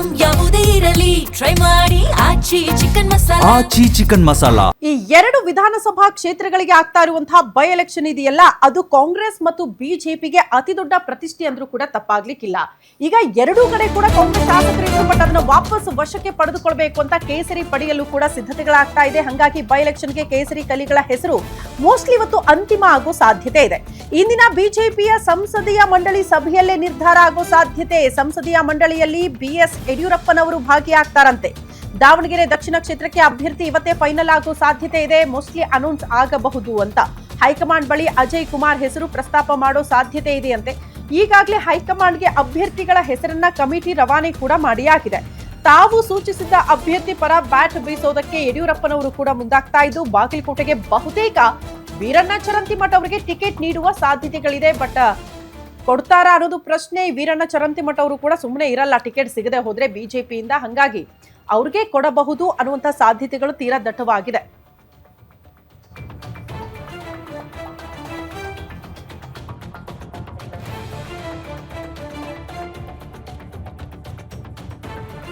Item ಯಾವುದೇ ಇರಲಿ try ಮಾಡಿ ಆಚಿ ಚಿಕನ್ ಮಸಾಲಾ. ಈ ಎರಡು ವಿಧಾನಸಭಾ ಕ್ಷೇತ್ರಗಳಿಗೆ ಆಗ್ತಾ ಇರುವಂತಹ ಬೈ ಎಲೆಕ್ಷನ್ ಇದೆಯಲ್ಲ, ಅದು ಕಾಂಗ್ರೆಸ್ ಮತ್ತು ಬಿಜೆಪಿಗೆ ಅತಿ ದೊಡ್ಡ ಪ್ರತಿಷ್ಠೆ ಅಂದ್ರೂ ಕೂಡ ತಪ್ಪಾಗ್ಲಿಕ್ಕಿಲ್ಲ. ಈಗ ಎರಡೂ ಕಡೆ ಕೂಡ ಕಾಂಗ್ರೆಸ್ ಶಾಸಕರಿದ್ರು, ಬಟ್ ಅದನ್ನ ವಾಪಸ್ ವಶಕ್ಕೆ ಪಡೆದುಕೊಳ್ಬೇಕು ಅಂತ ಕೇಸರಿ ಪಡೆಯಲು ಕೂಡ ಸಿದ್ಧತೆಗಳಾಗ್ತಾ ಇದೆ. ಹಾಗಾಗಿ ಬೈ ಎಲೆಕ್ಷನ್ಗೆ ಕೇಸರಿ ಕಲಿಗಳ ಹೆಸರು ಮೋಸ್ಟ್ಲಿ ಇವತ್ತು ಅಂತಿಮ ಆಗೋ ಸಾಧ್ಯತೆ ಇದೆ. ಇಂದಿನ ಬಿಜೆಪಿಯ ಸಂಸದೀಯ ಮಂಡಳಿ ಸಭೆಯಲ್ಲೇ ನಿರ್ಧಾರ ಆಗೋ ಸಾಧ್ಯತೆ. ಸಂಸದೀಯ ಮಂಡಳಿಯಲ್ಲಿ BS ಯಡಿಯೂರಪ್ಪನವರು ಭಾಗಿಯಾಗ್ತಾರಂತೆ. ದಾವಣಗೆರೆ ದಕ್ಷಿಣ ಕ್ಷೇತ್ರಕ್ಕೆ ಅಭ್ಯರ್ಥಿ ಇವತ್ತೇ ಫೈನಲ್ ಆಗೋ ಸಾಧ್ಯತೆ ಇದೆ. ಮೋಸ್ಟ್ಲಿ ಅನೌನ್ಸ್ ಆಗಬಹುದು ಅಂತ ಹೈಕಮಾಂಡ್ ಬಳಿ ಅಜಯ್ ಕುಮಾರ್ ಹೆಸರು ಪ್ರಸ್ತಾಪ ಮಾಡೋ ಸಾಧ್ಯತೆ ಇದೆಯಂತೆ. ಈಗಾಗಲೇ ಹೈಕಮಾಂಡ್ಗೆ ಅಭ್ಯರ್ಥಿಗಳ ಹೆಸರನ್ನ ಕಮಿಟಿ ರವಾನೆ ಕೂಡ ಮಾಡಿಯಾಗಿದೆ. ತಾವು ಸೂಚಿಸಿದ ಅಭ್ಯರ್ಥಿ ಪರ ಬ್ಯಾಟ್ ಬೀಸೋದಕ್ಕೆ ಯಡಿಯೂರಪ್ಪನವರು ಕೂಡ ಮುಂದಾಗ್ತಾ ಇದ್ದು, ಬಾಗಲಕೋಟೆಗೆ ಬಹುತೇಕ ವೀರಣ್ಣ ಚರಂತಿಮಠ ಅವರಿಗೆ ಟಿಕೆಟ್ ನೀಡುವ ಸಾಧ್ಯತೆಗಳಿದೆ. ಬಟ್ ಕೊಡ್ತಾರಾ ಅನ್ನೋದು ಪ್ರಶ್ನೆ. ವೀರಣ್ಣ ಚರಂತಿಮಠ ಅವರು ಕೂಡ ಸುಮ್ಮನೆ ಇರಲ್ಲ ಟಿಕೆಟ್ ಸಿಗದೆ ಹೋದ್ರೆ ಬಿಜೆಪಿಯಿಂದ. ಹಂಗಾಗಿ ಅವ್ರಿಗೆ ಕೊಡಬಹುದು ಅನ್ನುವಂಥ ಸಾಧ್ಯತೆಗಳು ತೀರಾ ದಟ್ಟವಾಗಿದೆ.